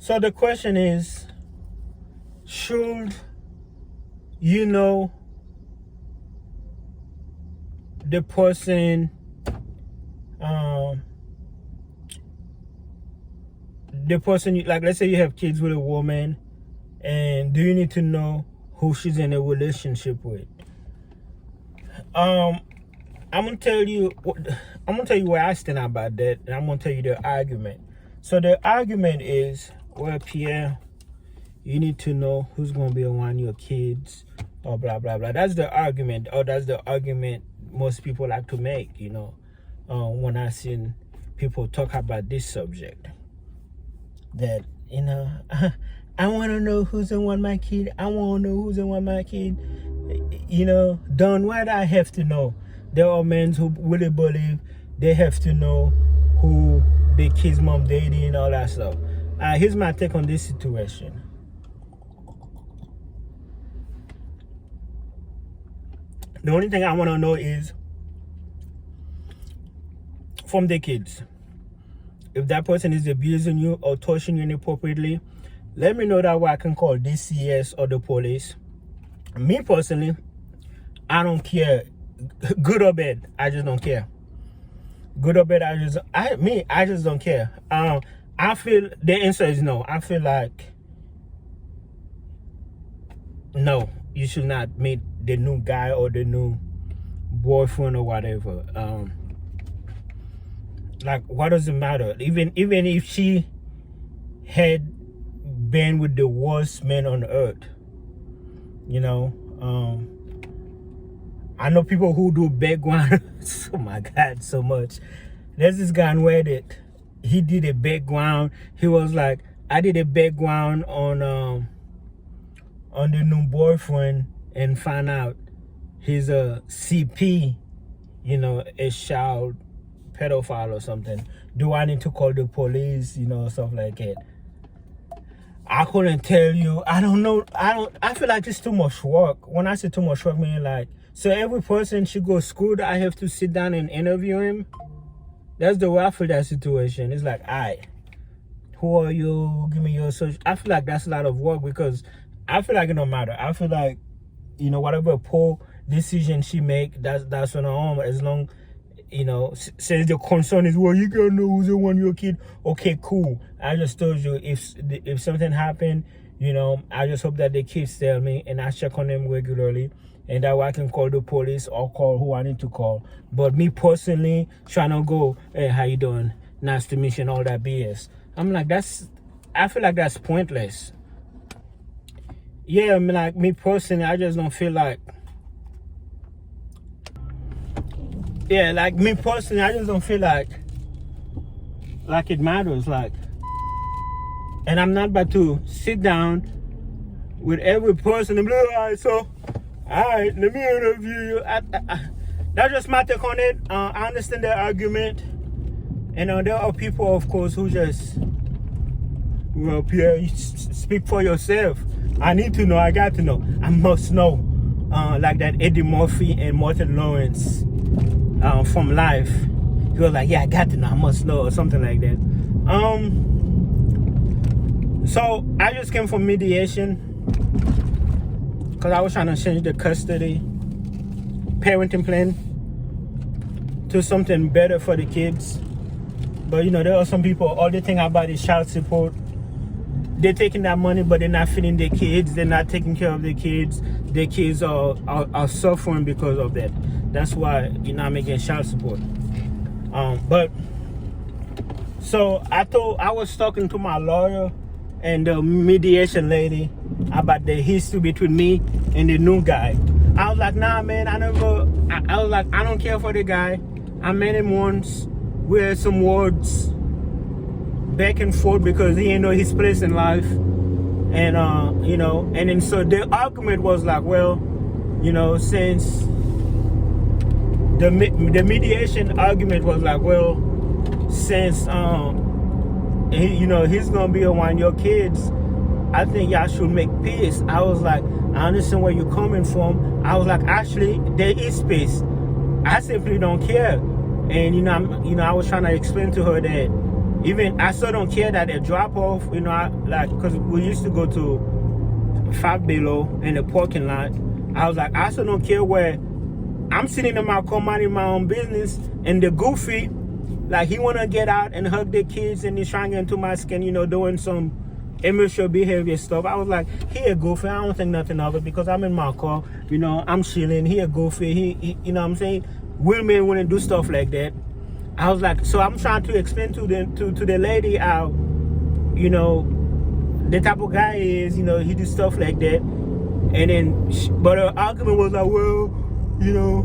So the question is, should you know the person, like, let's say you have kids with a woman, and do you need to know who she's in a relationship with? I'm gonna tell you where I stand about that, and I'm gonna tell you the argument. So the argument is, well, Pierre, you need to know who's gonna be around your kids, or blah blah blah. That's the argument, or that's the argument most people like to make. When I see people talk about this subject, that I want to know who's around my kid. I want to know who's around my kid. Done what I have to know. There are men who really believe they have to know who the kid's mom dating and all that stuff. Here's my take on this situation. The only thing I want to know is from the kids. If that person is abusing you or touching you inappropriately, let me know. That way I can call DCS or the police. Me personally, I don't care. Good or bad, I just don't care. Good or bad, I just don't care. I feel the answer is no. I feel like no, you should not meet the new guy or the new boyfriend or whatever. Like, what does it matter? Even if she had been with the worst man on earth, I know people who do background. Oh my God, so much. There's this guy on Reddit. He did a background. He was like, I did a background on the new boyfriend and found out he's a CP, a child pedophile or something. Do I need to call the police, stuff like that? I couldn't tell you. I don't know. I feel like it's too much work. When I say too much work, meaning like, so every person should go school, I have to sit down and interview him. That's the way I feel that situation. It's like, who are you? Give me your social. I feel like that's a lot of work, because I feel like it don't matter. I feel like, whatever poor decision she make, that's on her own. As long, since the concern is, well, you gotta know who's the one your kid. Okay, cool. I just told you, if something happened, I just hope that the kids tell me, and I check on them regularly, and that way I can call the police or call who I need to call. But me personally, trying to go, hey, how you doing? Nice to meet you, and all that BS. I'm like, I feel like that's pointless. Yeah, like, me personally, I just don't feel like, me personally, I just don't feel like it matters. Like, and I'm not about to sit down with every person and be like, all right, let me interview you. That's just my take on it. I understand the argument. And there are people, of course, who just, well, Pierre, you speak for yourself. I need to know. I got to know. I must know. Like that Eddie Murphy and Martin Lawrence from Life. He was like, yeah, I got to know. I must know, or something like that. So I just came from mediation, because I was trying to change the custody parenting plan to something better for the kids. But there are some people, all they think about is child support. They're taking that money, but they're not feeding their kids. They're not taking care of their kids. Their kids are suffering because of that. That's why you're not making child support. But so I was talking to my lawyer and the mediation lady about the history between me and the new guy. I was like, nah, man, I was like, I don't care for the guy. I met him once. We had some words back and forth because he didn't know his place in life. And, and then so the argument was like, well, since the mediation argument was like, well, since, he's going to be around your kids, I think y'all should make peace. I was like, I understand where you're coming from. I was like, actually, there is space. I simply don't care. And, I was trying to explain to her that, Even I still don't care that they drop off, you know, because we used to go to Five Below in the parking lot. I was like, I still don't care where I'm sitting in my car minding my own business, and the goofy, like, he want to get out and hug the kids, and he's trying to get into my skin, you know, doing some immature behavior stuff. I was like, he a goofy. I don't think nothing of it because I'm in my car, you know, I'm chilling. He a goofy. He you know what I'm saying? Real men wouldn't do stuff like that. I was like, so I'm trying to explain to the lady how, you know, the type of guy is, you know, he do stuff like that. And then, but her argument was like, well, you know,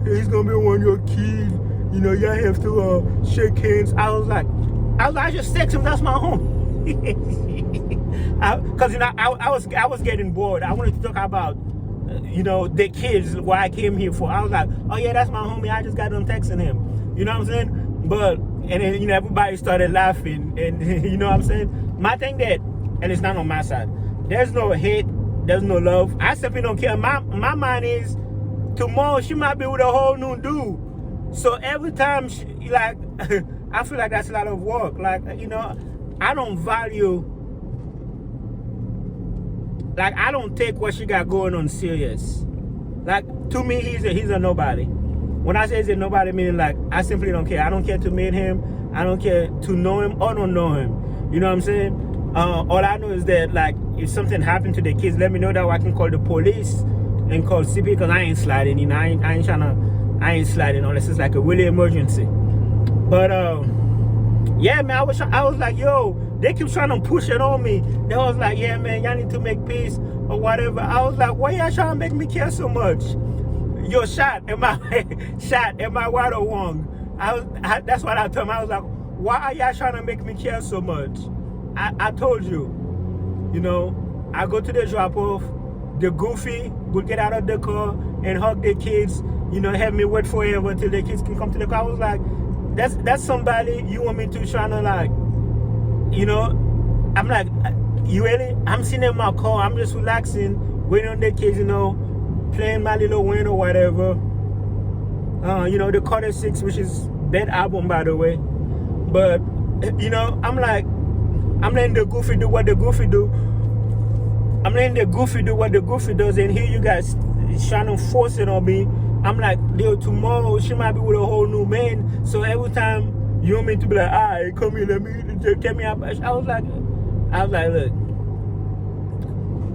he's gonna be one of your kids. You know, y'all have to shake hands. I was like, I just text him. That's my home. Because you know, I was getting bored. I wanted to talk about, you know, the kids. What I came here for. I was like, oh yeah, that's my homie. I just got done texting him. You know what I'm saying? But and then, you know, everybody started laughing, and you know what I'm saying. My thing that, and it's not on my side. There's no hate. There's no love. I simply don't care. My mind is, tomorrow she might be with a whole new dude. So every time, like, I feel like that's a lot of work. Like, you know, I don't value, like, I don't take what she got going on serious. Like, to me, he's a nobody. When I say he's a nobody, meaning, like, I simply don't care. I don't care to meet him. I don't care to know him or don't know him. You know what I'm saying? All I know is that, like, if something happened to the kids, let me know that I can call the police and call CP, because I ain't sliding. You know, I ain't sliding unless it's like a really emergency. But yeah, man, I was like, yo, they keep trying to push it on me. They was like, yeah, man, y'all need to make peace or whatever. I was like, why y'all trying to make me care so much? Yo, shot, am I right or wrong? That's what I told him. I was like, why are y'all trying to make me care so much? I told you, you know, I go to the drop off, the goofy would get out of the car and hug the kids, you know, have me wait forever till the kids can come to the car. I was like, that's somebody you want me to try to, like, you know, I'm like, you really? I'm sitting in my car, I'm just relaxing, waiting on the kids, you know, playing my little win or whatever. You know, the Carter 6, which is bad album, by the way. But, you know, I'm like, I'm letting the goofy do what the goofy do. I'm letting the goofy do what the goofy does, and here you guys trying to force it on me. I'm like, yo, tomorrow she might be with a whole new man. So every time you want me to be like, all right, come here, let me get me up. I was like, look.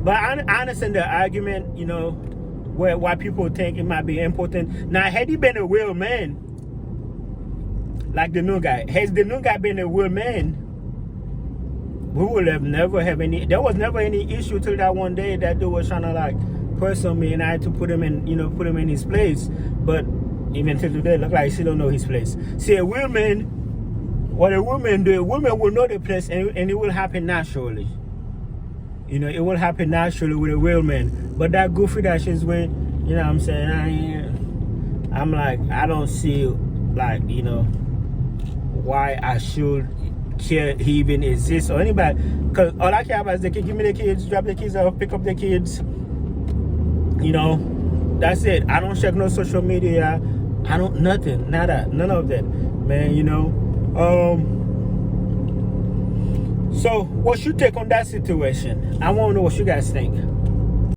But I understand the argument, you know, why people think it might be important. Now, had he been a real man, like the new guy, has the new guy been a real man, we would have never have any, there was never any issue till that one day that dude was trying to, like, press on me, and I had to put him in, you know, put him in his place. But even till today, look like he still don't know his place. See, a woman, what a woman do, a woman will know the place, and it will happen naturally. You know, it will happen naturally with a real man. But that goofy that she's with, you know what I'm saying, I'm like, I don't see, like, you know, why I should care he even exists or anybody, because all I care about is they can give me the kids, drop the kids off, pick up the kids, you know, that's it. I don't check no social media, I don't, nothing, nada, none of that, man, you know. So what's your take on that situation? I want to know what you guys think.